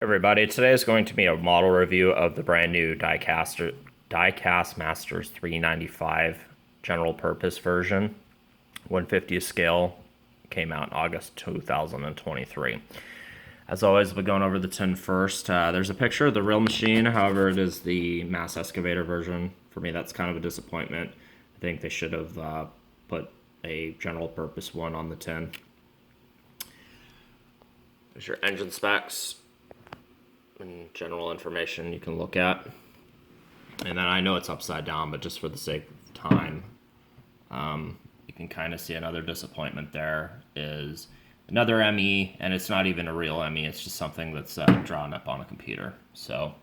Everybody, today is going to be a model review of the brand new Diecast Masters 395 general purpose version. 150th scale, came out in August 2023. As always, we'll be going over the tin first. There's a picture of the real machine, however, it is the mass excavator version. For me, that's kind of a disappointment. I think they should have put a general purpose one on the tin. There's your engine specs and general information you can look at. And then I know it's upside down, but just for the sake of time, you can kind of see another disappointment there is another ME, and it's not even a real ME, it's just something that's drawn up on a computer. So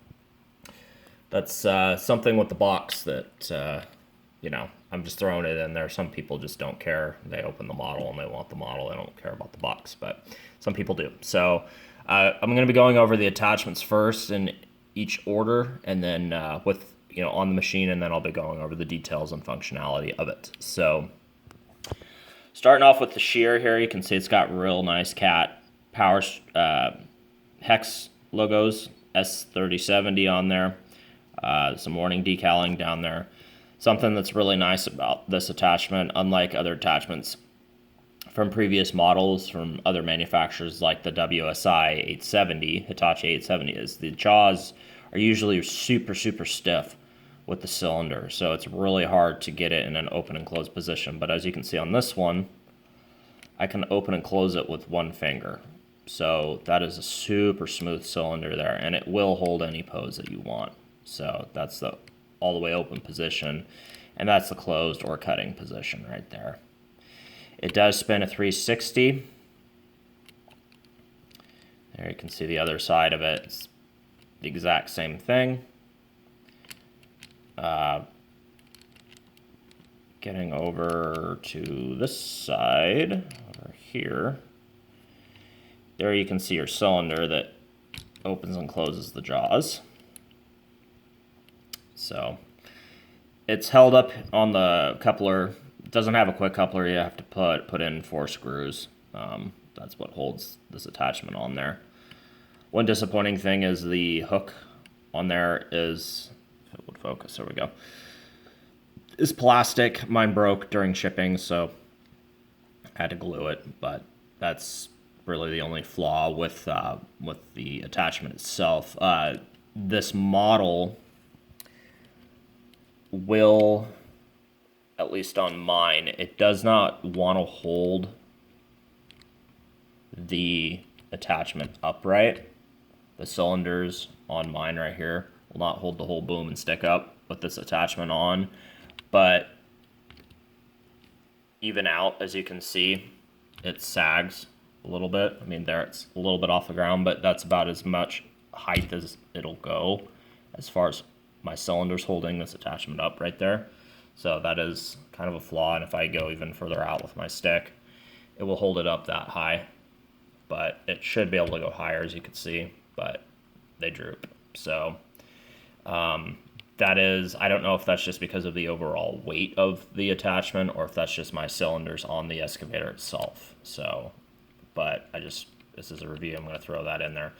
that's something with the box that, I'm just throwing it in there. Some people just don't care. They open the model and they want the model. They don't care about the box, but some people do. So I'm going to be going over the attachments first in each order, and then on the machine, and then I'll be going over the details and functionality of it. So starting off with the Shear here, you can see it's got real nice cat power hex logos, S3070 on there, some warning decaling down there. Something that's really nice about this attachment, unlike other attachments from previous models from other manufacturers like the WSI 870, Hitachi 870, is the jaws are usually super stiff with the cylinder, so it's really hard to get it in an open and closed position. But as you can see on this one, I can open and close it with one finger, so that is a super smooth cylinder there, and it will hold any pose that you want. So that's the all the way open position, and that's the closed or cutting position right there. It does spin a 360. There you can see the other side of it. It's the exact same thing. Getting over to this side, over here, there you can see your cylinder that opens and closes the jaws. So it's held up on the coupler. It doesn't have a quick coupler. You have to put in 4 screws. That's what holds this attachment on there. One disappointing thing is the hook on there is, if it would focus, there we go, is plastic. Mine broke during shipping, so I had to glue it, but that's really the only flaw with the attachment itself. This model will, at least on mine, it does not want to hold the attachment upright. The cylinders on mine right here will not hold the whole boom and stick up with this attachment on, but even out, as you can see, it sags a little bit. I mean, there it's a little bit off the ground, but that's about as much height as it'll go as far as my cylinder's holding this attachment up right there. So that is kind of a flaw, and if I go even further out with my stick, it will hold it up that high. But it should be able to go higher, as you can see, but they droop. So that is, I don't know if that's just because of the overall weight of the attachment or if that's just my cylinders on the excavator itself. So, but this is a review, I'm going to throw that in there.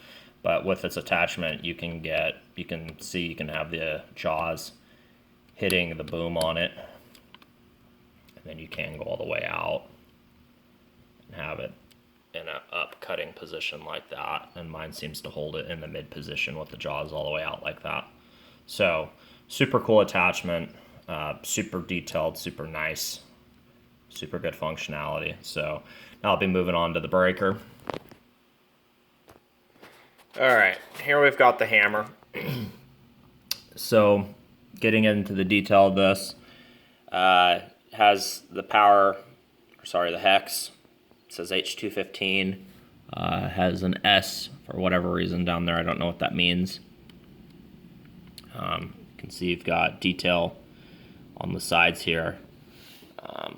But with this attachment, you can have the jaws hitting the boom on it, and then you can go all the way out and have it in an up cutting position like that, and mine seems to hold it in the mid position with the jaws all the way out like that. So super cool attachment, super detailed, super nice, super good functionality. So now I'll be moving on to the breaker. All right, here we've got the hammer. So getting into the detail of this, has the the hex. It says H215, has an S for whatever reason down there. I don't know what that means. You can see you've got detail on the sides here. I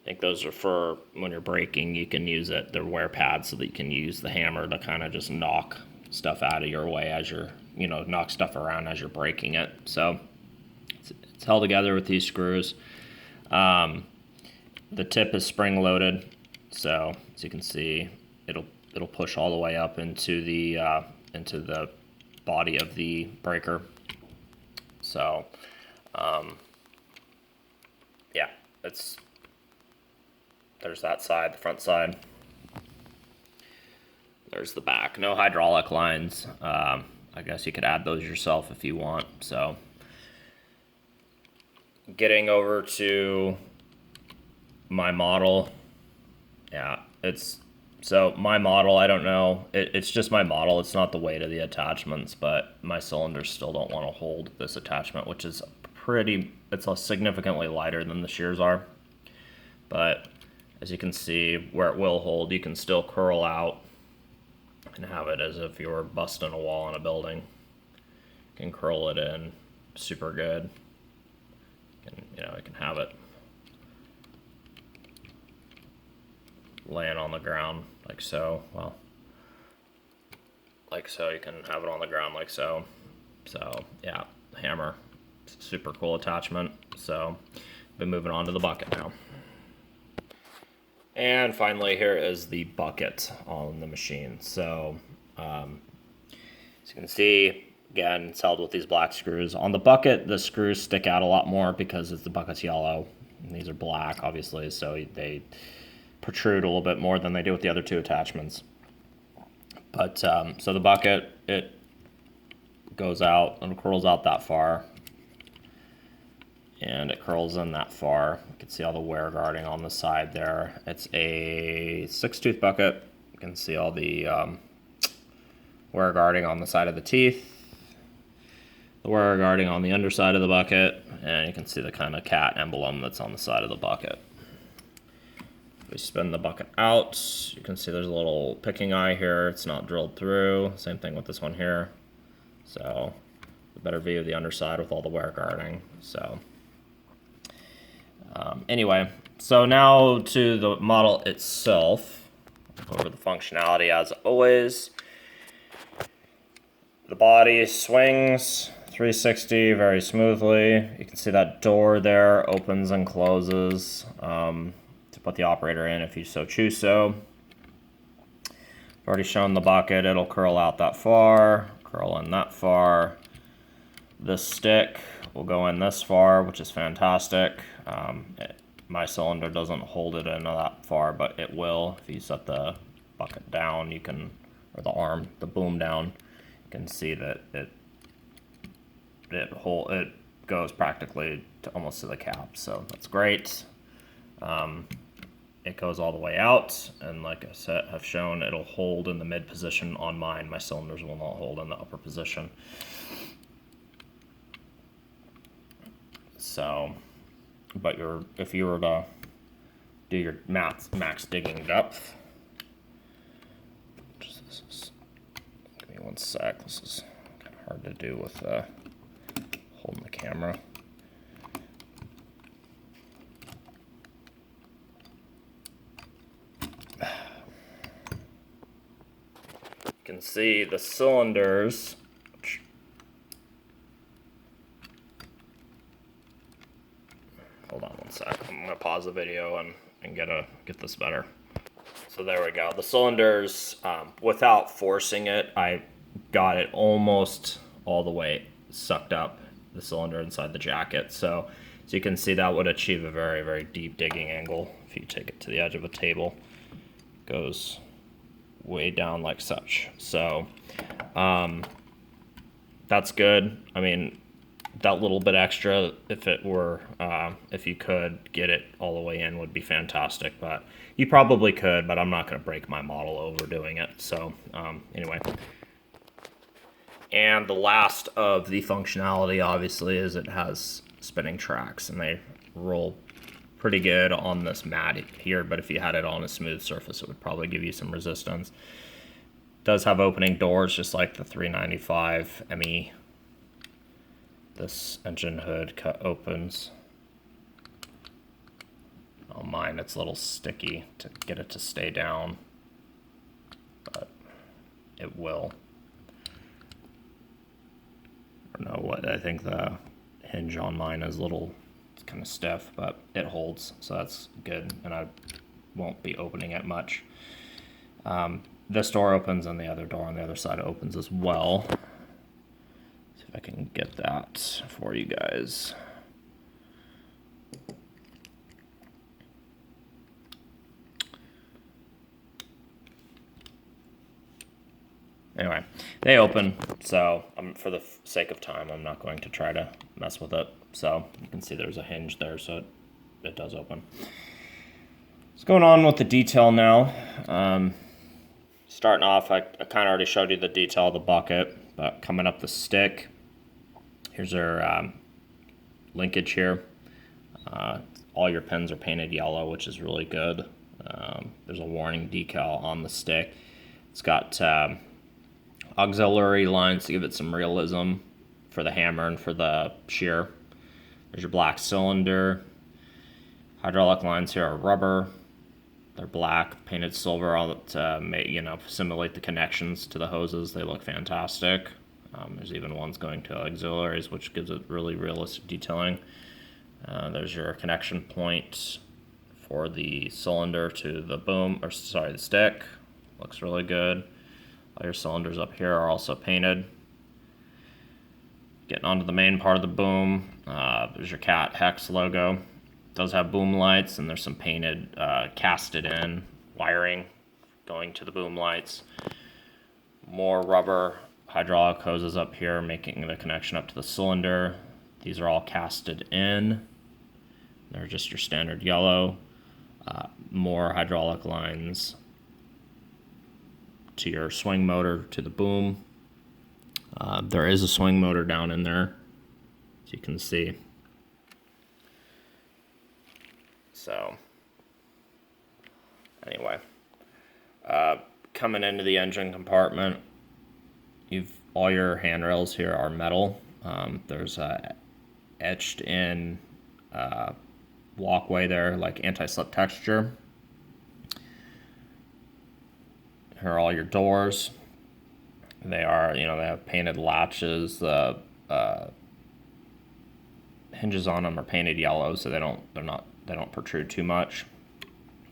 think those are for when you're braking, you can use it. They're wear pads so that you can use the hammer to kind of just knock stuff out of your way as you're, knock stuff around as you're braking it. So it's held together with these screws. The tip is spring loaded, so as you can see, it'll it'll push all the way up into the body of the breaker. So, yeah, there's that side, the front side. There's the back. No hydraulic lines. I guess you could add those yourself if you want. So, getting over to my model. Yeah, so my model, I don't know. It's just my model. It's not the weight of the attachments, but my cylinders still don't want to hold this attachment, which is it's significantly lighter than the shears are. But as you can see, where it will hold, you can still curl out and have it as if you were busting a wall in a building. You can curl it in super good. You can have it laying on the ground like so. Well, like so. You can have it on the ground like so. So yeah, hammer, super cool attachment. So been moving on to the bucket now. And finally, here is the bucket on the machine. So, as you can see, again, it's held with these black screws. On the bucket, the screws stick out a lot more because the bucket's yellow. And these are black, obviously, so they protrude a little bit more than they do with the other two attachments. But, so the bucket, it goes out and curls out that far. And it curls in that far. You can see all the wear guarding on the side there. It's a 6-tooth bucket. You can see all the wear guarding on the side of the teeth, the wear guarding on the underside of the bucket, and you can see the kind of cat emblem that's on the side of the bucket. If we spin the bucket out, you can see there's a little picking eye here. It's not drilled through. Same thing with this one here. So a better view of the underside with all the wear guarding. So anyway, so now to the model itself. Over the functionality as always. The body swings 360 very smoothly. You can see that door there opens and closes to put the operator in if you so choose so. I've already shown the bucket. It'll curl out that far, curl in that far. This stick will go in this far, which is fantastic. My cylinder doesn't hold it in that far, but it will. If you set the bucket down, or the boom down, you can see that it goes practically almost to the cap, so that's great. It goes all the way out, and like I said, I've shown, it'll hold in the mid position on mine. My cylinders will not hold in the upper position. So, but if you were to do your max digging depth, give me one sec. This is kind of hard to do with holding the camera. You can see the cylinders. Hold on one sec. I'm gonna pause the video and get this better. So there we go. The cylinders, without forcing it, I got it almost all the way sucked up, the cylinder inside the jacket. So you can see that would achieve a very, very deep digging angle. If you take it to the edge of a table, it goes way down like such. So that's good. I mean, that little bit extra, if you could get it all the way in, would be fantastic. But you probably could, but I'm not going to break my model over doing it. So anyway. And the last of the functionality, obviously, is it has spinning tracks, and they roll pretty good on this mat here, but if you had it on a smooth surface, it would probably give you some resistance. It does have opening doors, just like the 395 ME. This engine hood opens. On mine, it's a little sticky to get it to stay down, but it will. I don't know what, I think the hinge on mine is it's kind of stiff, but it holds, so that's good, and I won't be opening it much. this door opens and the other door on the other side opens as well. See if I can get that for you guys. Anyway, they open, so for the sake of time, I'm not going to try to mess with it. So you can see there's a hinge there, so it does open. What's going on with the detail now? Starting off, I kind of already showed you the detail of the bucket, but coming up the stick, here's our linkage here. All your pins are painted yellow, which is really good. There's a warning decal on the stick. It's got auxiliary lines to give it some realism for the hammer and for the shear. There's your black cylinder. Hydraulic lines here are rubber. They're black, painted silver, all to simulate the connections to the hoses. They look fantastic. There's even ones going to auxiliaries, which gives it really realistic detailing. There's your connection point for the cylinder to the the stick. Looks really good. All your cylinders up here are also painted. Getting onto the main part of the boom, there's your cat hex logo. It does have boom lights, and there's some painted, casted in wiring going to the boom lights. More rubber hydraulic hoses up here making the connection up to the cylinder. These are all casted in. They're just your standard yellow. More hydraulic lines to your swing motor to the boom. There is a swing motor down in there, as you can see. So, anyway, coming into the engine compartment, all your handrails here are metal. There's a etched in walkway there, like anti-slip texture. Here are all your doors. They have painted latches. The hinges on them are painted yellow, so they don't protrude too much.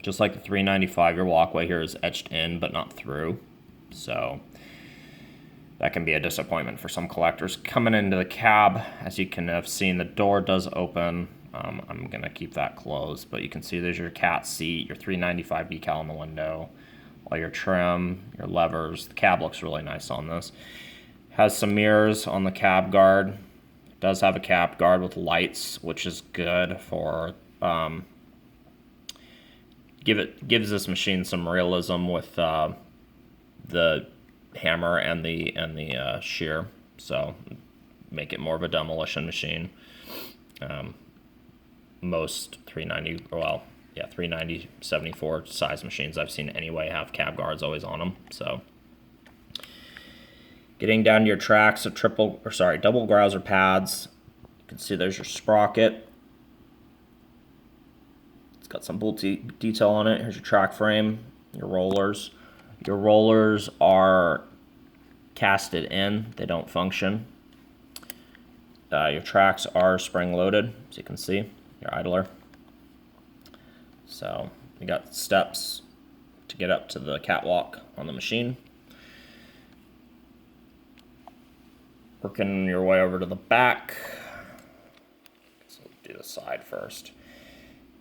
Just like the 395, your walkway here is etched in but not through, so that can be a disappointment for some collectors. Coming into the cab, as you can have seen, the door does open. I'm gonna keep that closed, but you can see there's your cat seat, your 395 decal on the window, all your trim, your levers. The cab looks really nice on this. Has some mirrors on the cab guard. It does have a cab guard with lights, which is good for gives this machine some realism with the hammer and the shear, so make it more of a demolition machine. Most 390 74 size machines I've seen anyway have cab guards always on them. So getting down to your tracks of double grouser pads, you can see there's your sprocket. It's got some bolt detail on it. Here's your track frame, your rollers. Your rollers are casted in, they don't function. Your tracks are spring loaded, as you can see, your idler. So you got steps to get up to the catwalk on the machine. Working your way over to the back. So we'll do the side first.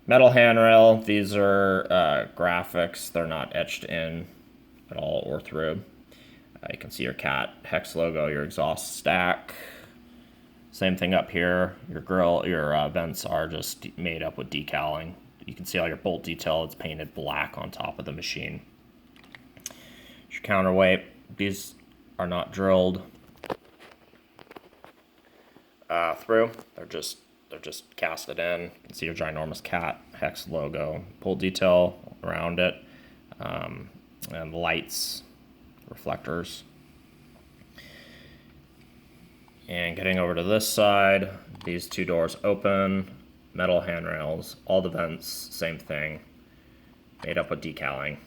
Metal handrail, these are graphics. They're not etched in at all or through. You can see your cat hex logo, your exhaust stack. Same thing up here. Your grill, your vents are just made up with decaling. You can see all your bolt detail. It's painted black on top of the machine. Your counterweight. These are not drilled through. They're just casted in. You can see your ginormous cat hex logo, bolt detail around it, and lights, reflectors. And getting over to this side, these two doors open, metal handrails, all the vents, same thing, made up with decaling.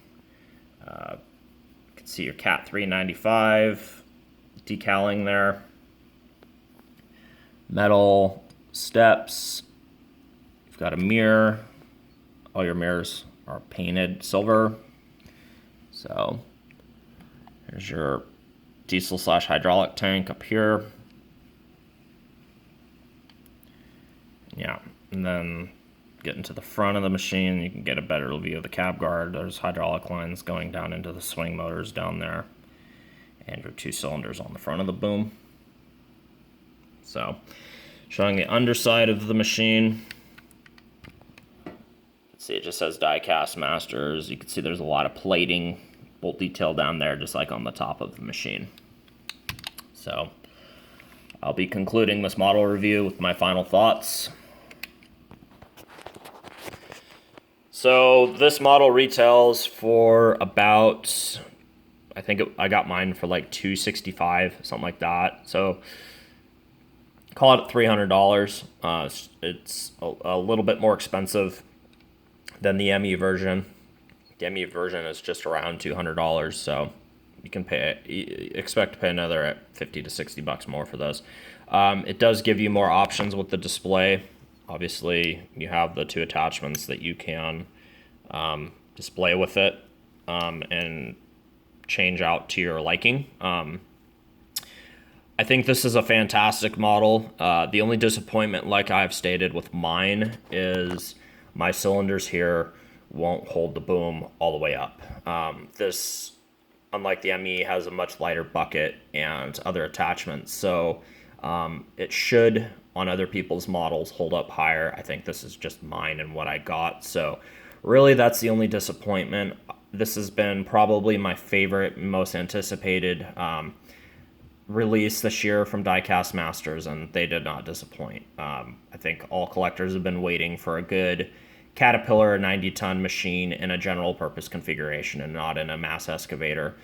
You can see your Cat 395 decaling there. Metal steps. You've got a mirror. All your mirrors are painted silver. So There's your diesel/hydraulic tank up here. Yeah, and then getting to the front of the machine, you can get a better view of the cab guard. There's hydraulic lines going down into the swing motors down there, and your 2 cylinders on the front of the boom. So, showing the underside of the machine. See, it just says Diecast Masters. You can see there's a lot of plating, bolt detail down there, just like on the top of the machine. So, I'll be concluding this model review with my final thoughts. So, this model retails for about, I got mine for like $265, something like that. So, call it $300. It's a little bit more expensive than the ME version. The ME version is just around $200, so you can expect to pay another at $50 to $60 more for those. It does give you more options with the display. Obviously, you have the 2 attachments that you can display with it and change out to your liking. I think this is a fantastic model. The only disappointment, like I've stated with mine, is my cylinders here won't hold the boom all the way up. This, unlike the ME, has a much lighter bucket and other attachments, so it should, on other people's models, hold up higher. I think this is just mine and what I got, so really that's the only disappointment. This has been probably my favorite, most anticipated release this year from Diecast Masters, and they did not disappoint. I think all collectors have been waiting for a good Caterpillar 90-ton machine in a general purpose configuration and not in a mass excavator,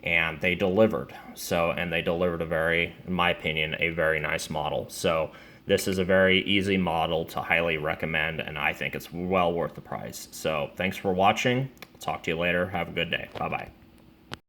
and they delivered. And they delivered in my opinion, a very nice model. So this is a very easy model to highly recommend, and I think it's well worth the price. So thanks for watching. I'll talk to you later. Have a good day. Bye-bye.